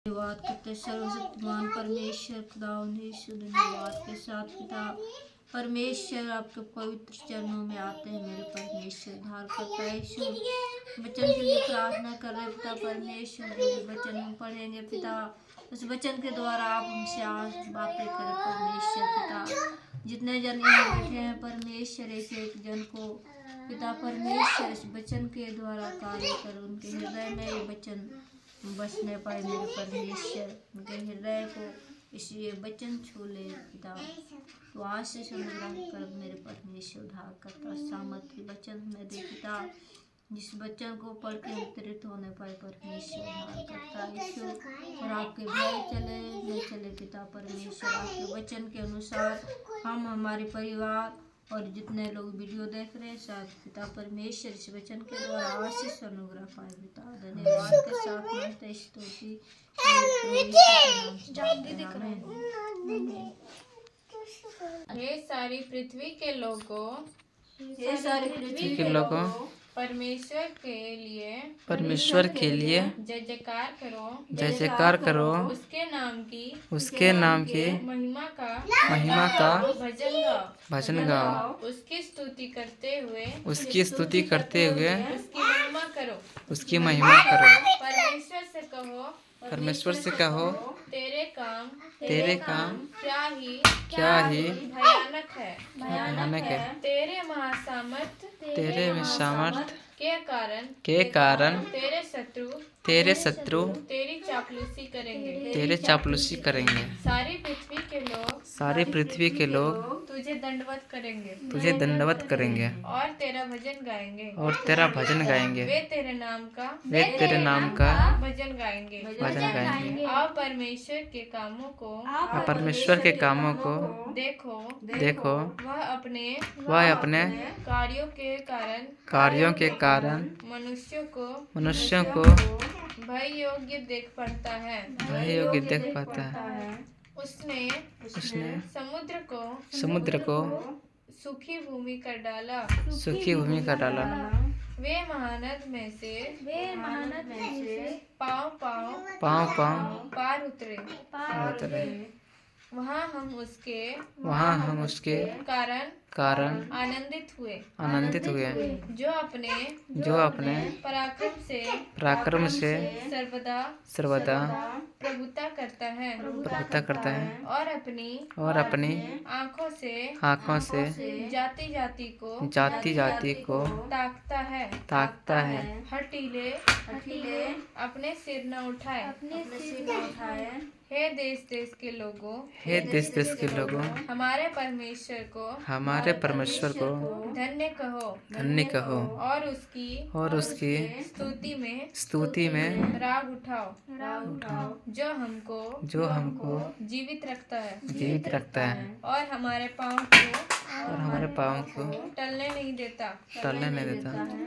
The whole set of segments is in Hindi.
धन्यवाद करते सर्वशक्तिमान परमेश्वर खुदावंद यीशु, धन्यवाद के साथ पिता परमेश्वर आपके पवित्र चरणों में आते हैं। मेरे परमेश्वर धार करता है यीशु, वचन के लिए प्रार्थना कर रहे पिता परमेश्वर। जो भी वचन हम पढ़ेंगे पिता, उस वचन के द्वारा आप हमसे आज बातें करें परमेश्वर पिता। जितने जन यहाँ बैठे हैं परमेश्वर, एक जन को पिता परमेश्वर इस वचन के द्वारा कार्य कर, उनके हृदय में ये वचन बसने पाए मेरे परमेश्वर। उनके हृदय को इसी वचन छू ले पिता, तो आशीष अनुग्रह कर मेरे परमेश्वर। उद्धार करता सामर्थ्य वचन में दे पिता, जिस वचन को पढ़ के वितरित होने पाए परमेश्वर। उद्धार करता यीशु, और आपके भय चले न चले पिता परमेश्वर। आपके वचन के अनुसार हम, हमारे परिवार और जितने लोग वीडियो देख रहे हैं शायद पिता परमेश्वर इस वचन के द्वारा आशीष अनुग्रह पाए पिता। धन्यवाद के साथ में स्तुति हे सारी पृथ्वी के लोगों, हे सारी पृथ्वी के लोगों, परमेश्वर के लिए जय जयकार करो, जय जयकार करो। उसके नाम की महिमा का भजन गाओ। उसकी स्तुति करते हुए उसकी उसकी महिमा करो। परमेश्वर से कहो, तेरे काम क्या ही भयानक है। तेरे तेरे सामर्थ के कारण तेरे शत्रु तेरी चापलूसी करेंगे। सारी पृथ्वी के लोग तुझे दंडवत करेंगे और तेरा भजन गाएंगे। वे तेरे नाम का भजन गाएंगे। और परमेश्वर के कामों को देखो। वह अपने कार्यों के कारण मनुष्यों को भय योग्य देख पाता है। उसने समुद्र को सूखी भूमि कर डाला। वे महानद में से पाँव पार उतरे। वहाँ हम उसके कारण आनंदित हुए। जो अपने पराक्रम से सर्वदा प्रभुता करता है और अपनी आँखों से जाति को ताकता है। हठीले अपने सिर न उठाए। हे देश देश के लोगों, हमारे परमेश्वर को धन्य कहो और उसकी स्तुति में राग उठाओ। जो हमको जीवित रखता है और हमारे पाँव को टलने नहीं देता।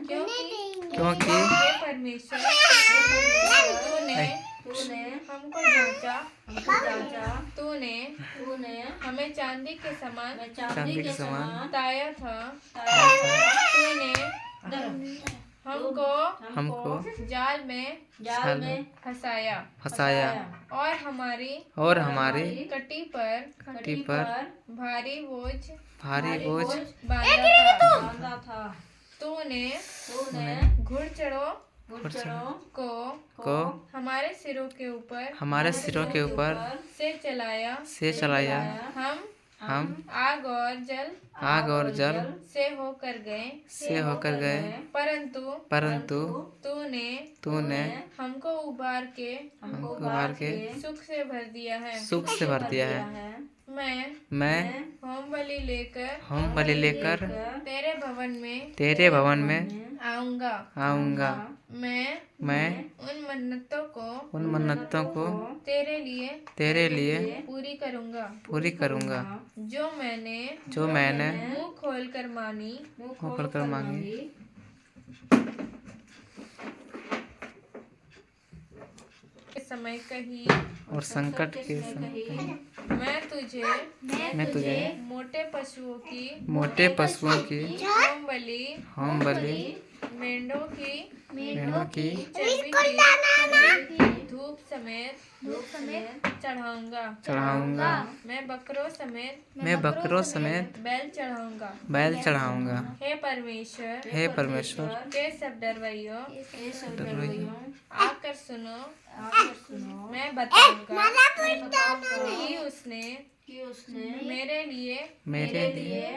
क्योंकि हे परमेश्वर, तूने हमको जांचा। तूने हमें चांदी के समान ताया था। तूने हमको जाल में फंसाया और हमारी कटी पर भारी बोझ बांधा था। तूने घुड़चढ़ों को हमारे सिरों के ऊपर से चलाया। हम आग और जल से होकर गए। परंतु तूने हमको उबार के सुख से भर दिया है। मैं होम बलि लेकर तेरे भवन में आऊंगा। मैं उन मन्नतों को तेरे लिए पूरी करूंगा जो मैंने मुंह खोल कर मांगी। समय कही और संकट के समय मैं तुझे मोटे पशुओं की होम बलि मेंढों की चर्बी चर्बी की धूप समेत चढ़ाऊंगा। चढ़ाऊंगा। मैं बकरों समेत बैल चढ़ाऊंगा। चढ़ाऊंगा। हे परमेश्वर, हे परमेश्वर, के सब डरवैयों, आकर सुनो। मैं बताऊंगा कि उसने मेरे लिए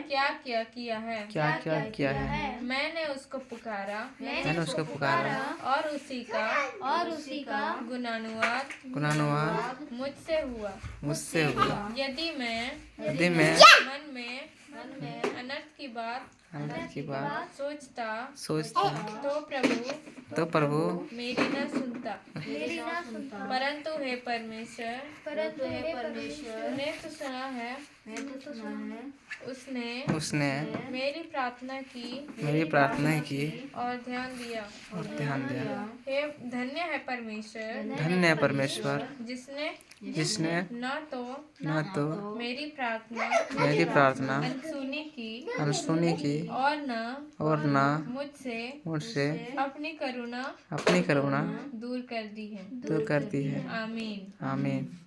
क्या क्या किया है। क्या किया है। मैंने उसको पुकारा और उसी का गुणानुवाद मुझसे हुआ। यदि मैं मन में अनर्थ की बात सोचता तो प्रभु मेरी न सुनता। परंतु हे परमेश्वर, तूने तो सुना है। उसने मेरी प्रार्थना की और ध्यान दिया। हे धन्य है परमेश्वर, जिसने न तो मेरी प्रार्थना अनसुनी की और न मुझसे अपनी करुणा दूर कर दी है। आमीन।